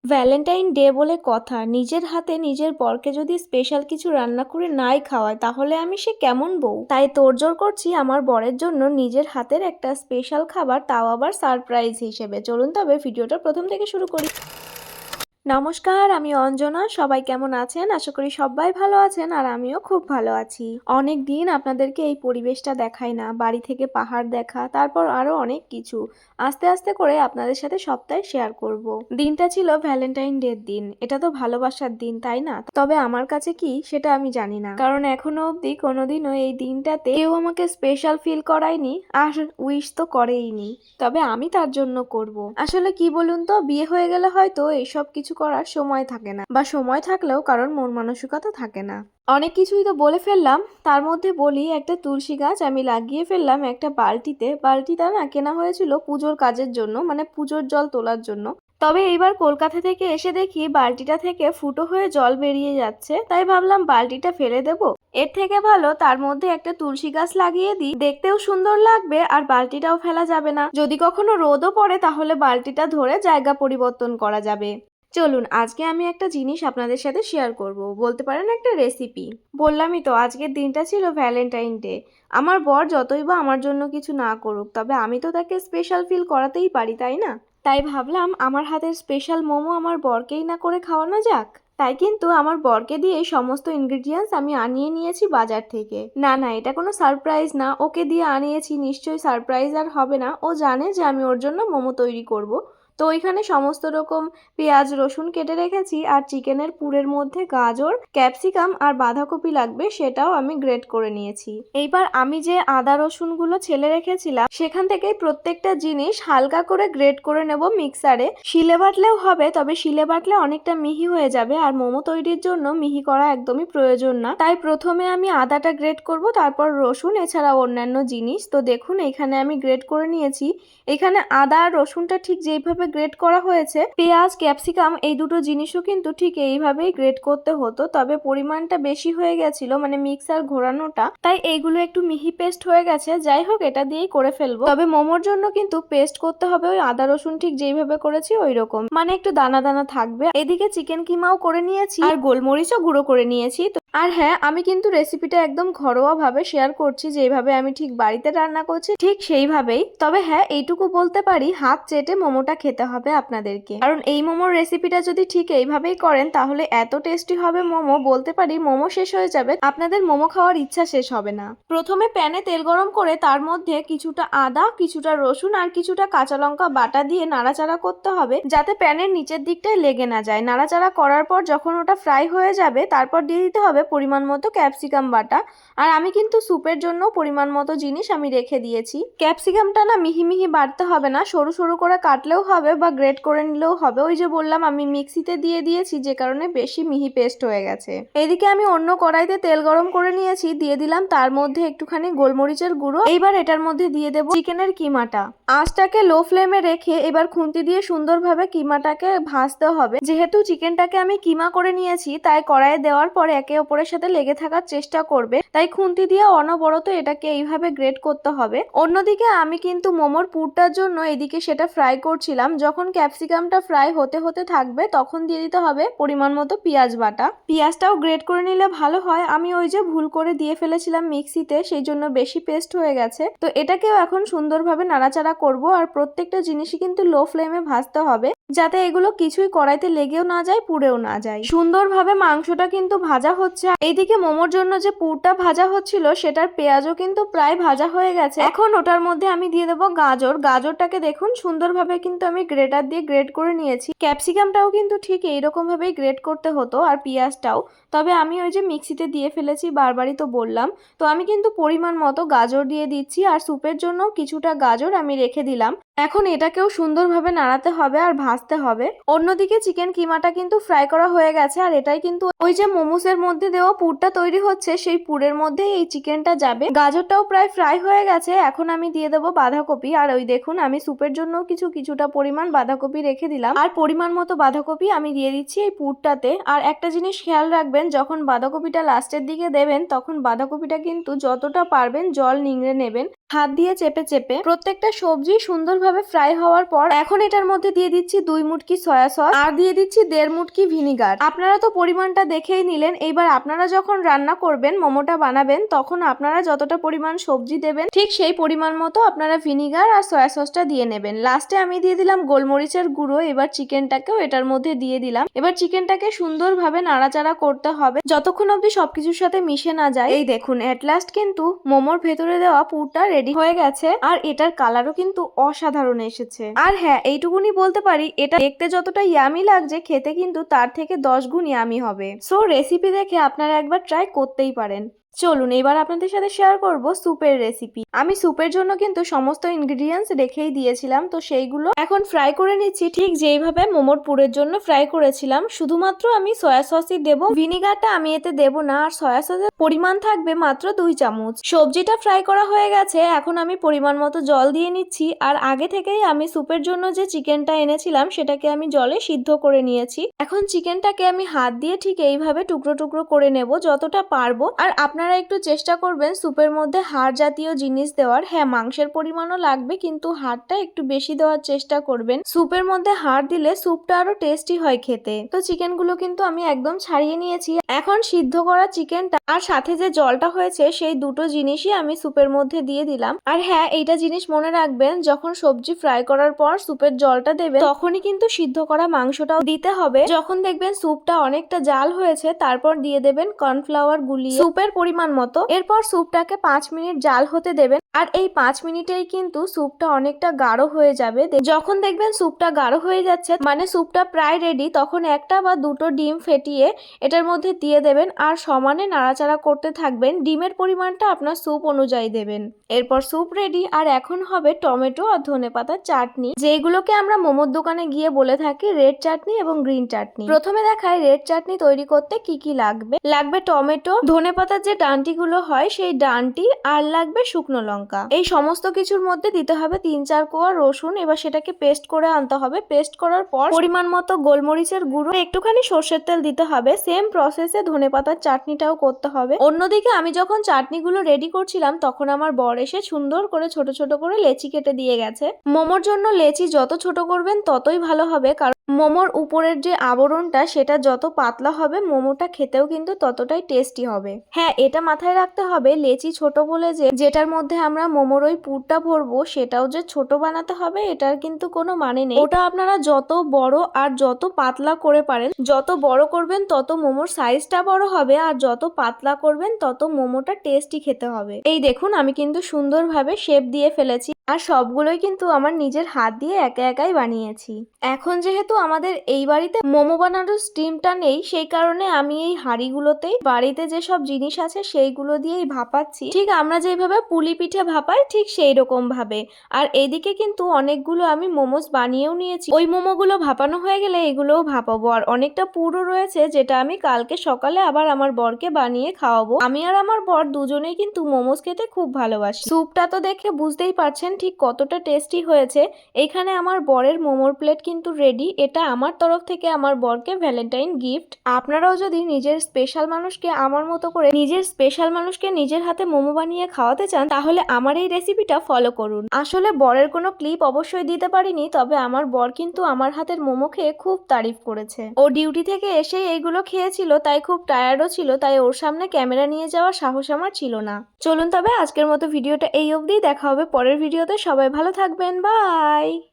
Valentine day বলে কথা, নিজের হাতে নিজের বরকে যদি স্পেশাল কিছু রান্না করে নাই খাওয়ায় তাহলে আমি সে কেমন বউ। তাই তোড়জোড় করছি আমার বরের জন্য নিজের হাতের একটা স্পেশাল খাবার, তাও আবার সারপ্রাইজ হিসেবে। চলুন তবে ভিডিওটা প্রথম থেকে শুরু করি। নমস্কার, আমি অঞ্জনা। সবাই কেমন আছেন? আশা করি সবাই ভালো আছেন আর আমিও খুব ভালো আছি। অনেক দিন আপনাদেরকে এই পরিবেশটা দেখাই না, বাড়ি থেকে পাহাড় দেখা, তারপর আরো অনেক কিছু আস্তে আস্তে করে আপনাদের সাথে সবটাই শেয়ার করব। দিনটা ছিল ভ্যালেন্টাইন ডের দিন। এটা তো ভালোবাসার দিন, তাই না? তবে আমার কাছে কি সেটা আমি জানি না, কারণ এখনো অবধি কোনোদিনও এই দিনটাতে কেউ আমাকে স্পেশাল ফিল করায়নি আর উইশ তো করেইনি। তবে আমি তার জন্য করব। আসলে কি বলুন তো, বিয়ে হয়ে গেলে হয়তো এইসব কিছু করার সময় থাকে না, বা সময় থাকলেও কারণ মন মানসিকতা থাকে না। অনেক কিছুই তো বলে ফেললাম, তার মধ্যে বলি একটা তুলসী গাছ আমি লাগিয়ে ফেললাম একটা বালতিতে। বালতিটা না কেনা হয়েছিল পুজোর কাজের জন্য, মানে পুজোর জল তোলার জন্য। তবে এইবার কলকাতা থেকে এসে দেখি বালতিটা থেকে ফুটো হয়ে জল বেরিয়ে যাচ্ছে, তাই ভাবলাম বালতিটা ফেলে দেব। এর থেকে ভালো তার মধ্যে একটা তুলসী গাছ লাগিয়ে দিই, দেখতেও সুন্দর লাগবে আর বালতিটাও ফেলা যাবে না। যদি কখনো রোদও পড়ে তাহলে বালতিটা ধরে জায়গা পরিবর্তন করা যাবে। চলুন আজকে আমি একটা জিনিস আপনাদের সাথে শেয়ার করব, বলতে পারেন একটা রেসিপি। বললামই তো আজকের দিনটা ছিল ভ্যালেন্টাইন ডে। আমার বর যতই বা আমার জন্য কিছু না করুক, তবে আমি তো তাকে স্পেশাল ফিল করাতেই পারি, তাই না? তাই ভাবলাম আমার হাতের স্পেশাল মোমো আমার বরকেই না করে খাওয়ানো যাক। তাই কিন্তু আমার বরকে দিয়ে সমস্ত ইনগ্রিডিয়েন্টস আমি আনিয়ে নিয়েছি বাজার থেকে। না না, এটা কোনো সারপ্রাইজ না, ওকে দিয়ে আনিয়েছি, নিশ্চয়ই সারপ্রাইজ আর হবে না। ও জানে যে আমি ওর জন্য মোমো তৈরি করব। তো ওইখানে সমস্ত রকম পেঁয়াজ রসুন কেটে রেখেছি, আর চিকেনের পুরের মধ্যে গাজর, ক্যাপসিকাম আর বাঁধাকপি লাগবে, সেটাও আমি গ্রেট করে নিয়েছি। এইবার আমি যে আদা রসুনগুলো ছেলে রেখেছিলাম সেখান থেকে প্রত্যেকটা জিনিস হালকা করে গ্রেট করে নেব মিক্সারে। শিলে বাটলেও হবে, তবে শিলে বাটলে অনেকটা মিহি হয়ে যাবে, আর মোমো তৈরির জন্য মিহি করা একদমই প্রয়োজন না। তাই প্রথমে আমি আদাটা গ্রেট করব, তারপর রসুন, এছাড়া অন্যান্য জিনিস। তো দেখুন এখানে আমি গ্রেট করে নিয়েছি। এখানে আদা আর রসুনটা ঠিক যেইভাবে গ্রেট করা হয়েছে, পেঁয়াজ ক্যাপসিকাম এই দুটো জিনিসও কিন্তু ঠিক এইভাবেই গ্রেট করতে হতো, তবে পরিমাণটা বেশি হয়ে গেছিল, মানে মিক্সার ঘোরানোটা, তাই এইগুলো একটু মিহি পেস্ট হয়ে গেছে। যাই হোক, এটা দিয়েই করে ফেলবো। তবে মোমোর জন্য কিন্তু পেস্ট করতে হবে ওই আদা রসুন ঠিক যেইভাবে করেছি ওই রকম, মানে একটু দানা দানা থাকবে। এদিকে চিকেন কিমাও করে নিয়েছি আর গোলমরিচও গুঁড়ো করে নিয়েছি। আর হ্যাঁ, আমি কিন্তু রেসিপিটা একদম ঘরোয়া ভাবে শেয়ার করছি, যেভাবে আমি ঠিক বাড়িতে রান্না করছি ঠিক সেইভাবেই। তবে হ্যাঁ, এইটুকু বলতে পারি, হাত চেটে মোমোটা খেতে হবে আপনাদেরকে, কারণ এই মোমোর রেসিপিটা যদি ঠিক এইভাবেই করেন তাহলে এত টেস্টি হবে মোমো, বলতে পারি মোমো শেষ হয়ে যাবে, আপনাদের মোমো খাওয়ার ইচ্ছা শেষ হবে না। প্রথমে প্যানে তেল গরম করে তার মধ্যে কিছুটা আদা, কিছুটা রসুন আর কিছুটা কাঁচা লঙ্কা বাটা দিয়ে নাড়াচাড়া করতে হবে, যাতে প্যানের নিচের দিকটায় লেগে না যায়। নাড়াচাড়া করার পর যখন ওটা ফ্রাই হয়ে যাবে, তারপর দিয়ে দিতে হবে পরিমাণ মতো ক্যাপসিকাম বাটা। আর আমি কিন্তু স্যুপের জন্য পরিমাণ মতো জিনিস আমি রেখে দিয়েছি। ক্যাপসিকামটা না মিহি মিহি বাটতে হবে না, সরু সরু করে কাটলেও হবে বা গ্রেট করে নিলেও হবে। ওই যে বললাম আমি মিক্সিতে দিয়ে দিয়েছি, যে কারণে বেশি মিহি পেস্ট হয়ে গেছে। এদিকে আমি অন্য কড়াইতে তেল গরম করে নিয়েছি, দিয়ে দিলাম তার মধ্যে একটুখানি গোলমরিচের গুঁড়ো। এইবার এটার মধ্যে দিয়ে দেবো চিকেনের কিমাটা। আঁচটাকে লো ফ্লেমে রেখে এবার খুন্তি দিয়ে সুন্দরভাবে কিমাটাকে ভাজতে হবে। যেহেতু চিকেনটাকে আমি কিমা করে নিয়েছি, তাই কড়াইয়ে দেওয়ার পরে একে অপরের সাথে লেগে থাকার চেষ্টা করবে, তাই খুন্তি দিয়ে অনবরত এটাকে এইভাবে গ্রেট করতে হবে। অন্যদিকে আমি কিন্তু মোমোর পুরটার জন্য এদিকে সেটা ফ্রাই করছিলাম। যখন ক্যাপসিকামটা ফ্রাই হতে হতে থাকবে তখন দিয়ে দিতে হবে পরিমাণ মতো পেঁয়াজ বাটা। পেঁয়াজটাও গ্রেট করে নিলে ভালো হয়, আমি ওই যে ভুল করে দিয়ে ফেলেছিলাম মিক্সিতে, সেই জন্য বেশি পেস্ট হয়ে গেছে। তো এটাকেও এখন সুন্দরভাবে নাড়াচাড়া করব, আর প্রত্যেকটা জিনিসই কিন্তু লো ফ্লেমে ভাজতে হবে, যাতে এগুলো কিছুই কড়াইতে লেগেও না যায়, পুড়েও না যায়। সুন্দরভাবে মাংসটা কিন্তু ভাজা হচ্ছে। এইদিকে মোমোর জন্য যে পুরটা ভাজা হচ্ছিল সেটার পেঁয়াজও কিন্তু প্রায় ভাজা হয়ে গেছে। এখন ওটার মধ্যে আমি দিয়ে দেবো গাজর। গাজরটাকে দেখুন সুন্দরভাবে কিন্তু আমি গ্রেটার দিয়ে গ্রেট করে নিয়েছি। ক্যাপসিকামটাও কিন্তু ঠিক এইরকম ভাবেই গ্রেট করতে হতো, আর পেঁয়াজটাও। তবে আমি ওই যে মিক্সিতে দিয়ে ফেলেছি, বারবারই তো বললাম। তো আমি কিন্তু পরিমাণ মতো গাজর দিয়ে দিচ্ছি, আর স্যুপের জন্য কিছুটা গাজর আমি রেখে দিলাম। এখন এটাকেও সুন্দরভাবে নাড়াতে হবে আর ভাজতে হবে। অন্যদিকে চিকেন কিমাটা কিন্তু ফ্রাই করা হয়ে গেছে, আর এটাই কিন্তু ওই যে মোমোসের মধ্যে দেওয়া পুরটা তৈরি হচ্ছে, সেই পুরের মধ্যে এই চিকেনটা যাবে। গাজরটাও প্রায় ফ্রাই হয়ে গেছে, এখন আমি দিয়ে দেবো বাঁধাকপি। আর ওই দেখুন আমি স্যুপের জন্য কিছুটা পরিমাণ বাঁধাকপি রেখে দিলাম, আর পরিমাণ মতো বাঁধাকপি আমি দিয়ে দিচ্ছি এই পুরটাতে। আর একটা জিনিস খেয়াল রাখবেন, যখন বাঁধাকপিটা লাস্টের দিকে দেবেন তখন বাঁধাকপিটা কিন্তু যতটা পারবেন জল নিংড়ে নেবেন, হাত দিয়ে চেপে চেপে প্রত্যেকটা সবজি সুন্দরভাবে ফ্রাই হওয়ার পর এখন এটার মধ্যে দিয়ে দিচ্ছি 2 মুটকি সয়া সস আর দিয়ে দিচ্ছি 1.5 মুটকি ভিনিগার। আপনারা তো পরিমাণটা দেখেই নিলেন। এইবার আপনারা যখন রান্না করবেন, মোমোটা বানাবেন, তখন আপনারা যতটা পরিমাণ সবজি দেবেন ঠিক সেই পরিমাণ মতো আপনারা ভিনিগার আর সয়া সসটা দিয়ে নেবেন। লাস্টে আমি দিয়ে দিলাম গোলমরিচের গুঁড়ো। এবার চিকেনটাকেও এটার মধ্যে দিয়ে দিলাম। এবার চিকেনটাকে সুন্দরভাবে নাড়াচাড়া করতে হবে যতক্ষণ অবধি সবকিছুর সাথে মিশে না যায়। এই দেখুন, এট লাস্ট কিন্তু মোমোর ভেতরে দেওয়া পুরটা রেডি হয়ে গেছে আর এটার কালারও কিন্তু অসাধারণ এসেছে। আর হ্যাঁ, এইটুকুনি বলতে পারি, এটা দেখতে যতটা ইয়ামি লাগছে, খেতে কিন্তু তার থেকে 10 গুণ ইয়ামি হবে। সো রেসিপি দেখে আপনারা একবার ট্রাই করতেই পারেন। চলুন এবার আপনাদের সাথে শেয়ার করব স্যুপের রেসিপি। আমি স্যুপের জন্য কিন্তু সমস্ত ইনগ্রিডিয়েন্টস রেখেই দিয়েছিলাম, তো সেইগুলো এখন ফ্রাই করে নিচ্ছি ঠিক যেইভাবে মোমোর পুরের জন্য ফ্রাই করেছিলাম। শুধুমাত্র আমি সয়া সসই দেব, ভিনিগারটা আমি এতে দেব না। আর সয়া সসের পরিমাণ থাকবে মাত্র 2 চামচ। সবজিটা ফ্রাই করা হয়ে গেছে, এখন আমি পরিমাণ মতো জল দিয়ে নিচ্ছি। আর আগে থেকেই আমি স্যুপের জন্য যে চিকেনটা এনেছিলাম সেটাকে আমি জলে সিদ্ধ করে নিয়েছি। এখন চিকেনটাকে আমি হাত দিয়ে ঠিক এইভাবে টুকরো টুকরো করে নেব যতটা পারবো। আর আপনারা একটু চেষ্টা করবেন স্যুপের মধ্যে হাড় জাতীয় জিনিস দেওয়ার। হ্যাঁ, মাংসের পরিমাণও লাগবে, কিন্তু হাড়টা একটু বেশি দেওয়ার চেষ্টা করবেন। স্যুপের মধ্যে হাড় দিলে স্যুপটা আরো টেস্টি হয় খেতে। তো চিকেনগুলো কিন্তু আমি একদম ছাড়িয়ে নিয়েছি। এখন সিদ্ধ করা চিকেনটা আর সাথে যে জলটা হয়েছে সেই দুটো জিনিসই আমি স্যুপের মধ্যে দিয়ে দিলাম। আর হ্যাঁ, এইটা জিনিস মনে রাখবেন, যখন সবজি ফ্রাই করার পর স্যুপের জলটা দেবেন তখনই কিন্তু সিদ্ধ করা মাংসটাও দিতে হবে। যখন দেখবেন স্যুপটা অনেকটা জাল হয়েছে তারপর দিয়ে দেবেন কর্নফ্লাওয়ার গুলিয়ে স্যুপের পরিমাণ মতো। এরপর স্যুপটাকে 5 মিনিট জাল হতে দেবেন। আর এই 5 মিনিটেই কিন্তু স্যুপটা অনেকটা গাঢ় হয়ে যাবে। যখন দেখবেন স্যুপটা গাঢ় হয়ে যাচ্ছে, মানে স্যুপটা প্রায় রেডি, তখন একটা বা দুটো ডিম ফেটিয়ে এটার মধ্যে দিয়ে দেবেন আর সমানে নাড়াচাড়া করতে থাকবেন। ডিমের পরিমাণটা আপনার স্যুপ অনুযায়ী দেবেন। এরপর স্যুপ রেডি। আর এখন হবে টমেটো আর ধনেপাতার চাটনি, যেগুলোকে আমরা মোমোর দোকানে গিয়ে বলে থাকি রেড চাটনি এবং গ্রিন চাটনি। প্রথমে দেখায় রেড চাটনি তৈরি করতে কি কি লাগবে। লাগবে টমেটো, ধনেপাতার যে ডান্টিগুলো হয় সেই ডান্টি, আর লাগবে শুকনো লঙ্কা। এই সমস্ত কিছুর মধ্যে দিতে হবে 3-4 কোয়া রসুন। এবার সেটাকে পেস্ট করে আনতে হবে। পেস্ট করার পর পরিমাণ মতো গোলমরিচের গুঁড়ো, একটুখানি সর্ষের তেল দিতে হবে। সেম প্রসেসে ধনেপাতার চাটনিটাও করতে হবে। অন্যদিকে আমি যখন চাটনিগুলো রেডি করছিলাম তখন আমার বর এসে সুন্দর করে ছোট ছোট করে লেচি কেটে দিয়ে গেছে। মোমোর জন্য লেচি যত ছোট করবেন ততই ভালো হবে, কারণ মোমোর উপরের যে আবরণটা সেটা যত পাতলা হবে মোমোটা খেতেও কিন্তু ততটাই টেস্টি হবে। হ্যাঁ, এটা মাথায় রাখতে হবে, লেচি ছোট বলে যে যেটার মধ্যে আমরা মোমোর ওই পুরটা ভরবো সেটাও যে ছোট বানাতে হবে এটার কিন্তু কোনো মানে নেই। ওটা আপনারা যত বড় আর যত পাতলা করে পারেন, যত বড় করবেন তত মোমোর সাইজটা বড় হবে, আর যত পাতলা করবেন তত মোমোটা টেস্টি খেতে হবে। এই দেখুন, আমি কিন্তু সুন্দরভাবে শেপ দিয়ে ফেলেছি আর সবগুলোই কিন্তু আমার নিজের হাত দিয়ে একা একাই বানিয়েছি। এখন যেহেতু আমাদের এই বাড়িতে মোমো বানানোর স্টিমটা নেই, সেই কারণে আমি এই হাঁড়িগুলোতেই বাড়িতে যেসব জিনিস আছে সেইগুলো দিয়েই ভাপাচ্ছি। ঠিক আমরা যেভাবে পুলি পিঠে ভাপাই ঠিক সেই রকম ভাবে। আর এইদিকে কিন্তু অনেকগুলো আমি মোমোস বানিয়েও নিয়েছি। ওই মোমোগুলো ভাপানো হয়ে গেলে এগুলোও ভাপাবো। আর অনেকটা পুরো রয়েছে যেটা আমি কালকে সকালে আবার আমার বরকে বানিয়ে খাওয়াবো। আমি আর আমার বর দুজনেই কিন্তু মোমোস খেতে খুব ভালোবাসি। স্যুপটা তো দেখে বুঝতেই পারছেন ঠিক কতটা টেস্টি হয়েছে। এইখানে আমার বরের মোমোর প্লেট কিন্তু রেডি। এটা আমার তরফ থেকে আমার বরকে ভ্যালেন্টাইন গিফট। আপনারাও যদি নিজের স্পেশাল মানুষকে আমার মতো করে নিজের হাতে মোমো বানিয়ে খাওয়াতে চান তাহলে আমার এই রেসিপিটা ফলো করুন। আসলে বরের কোনো ক্লিপ অবশ্যই দিতে পারিনি, তবে আমার বর কিন্তু আমার হাতের মোমো খেয়ে খুব তারিফ করেছে। ও ডিউটি থেকে এসেই এইগুলো খেয়েছিল, তাই খুব টায়ার্ডও ছিল, তাই ওর সামনে ক্যামেরা নিয়ে যাওয়ার সাহস আমার ছিল না। চলুন তবে আজকের মতো ভিডিওটা এই অবধিই। দেখা হবে পরের ভিডিওতে। সবাই ভালো থাকবেন, বাই।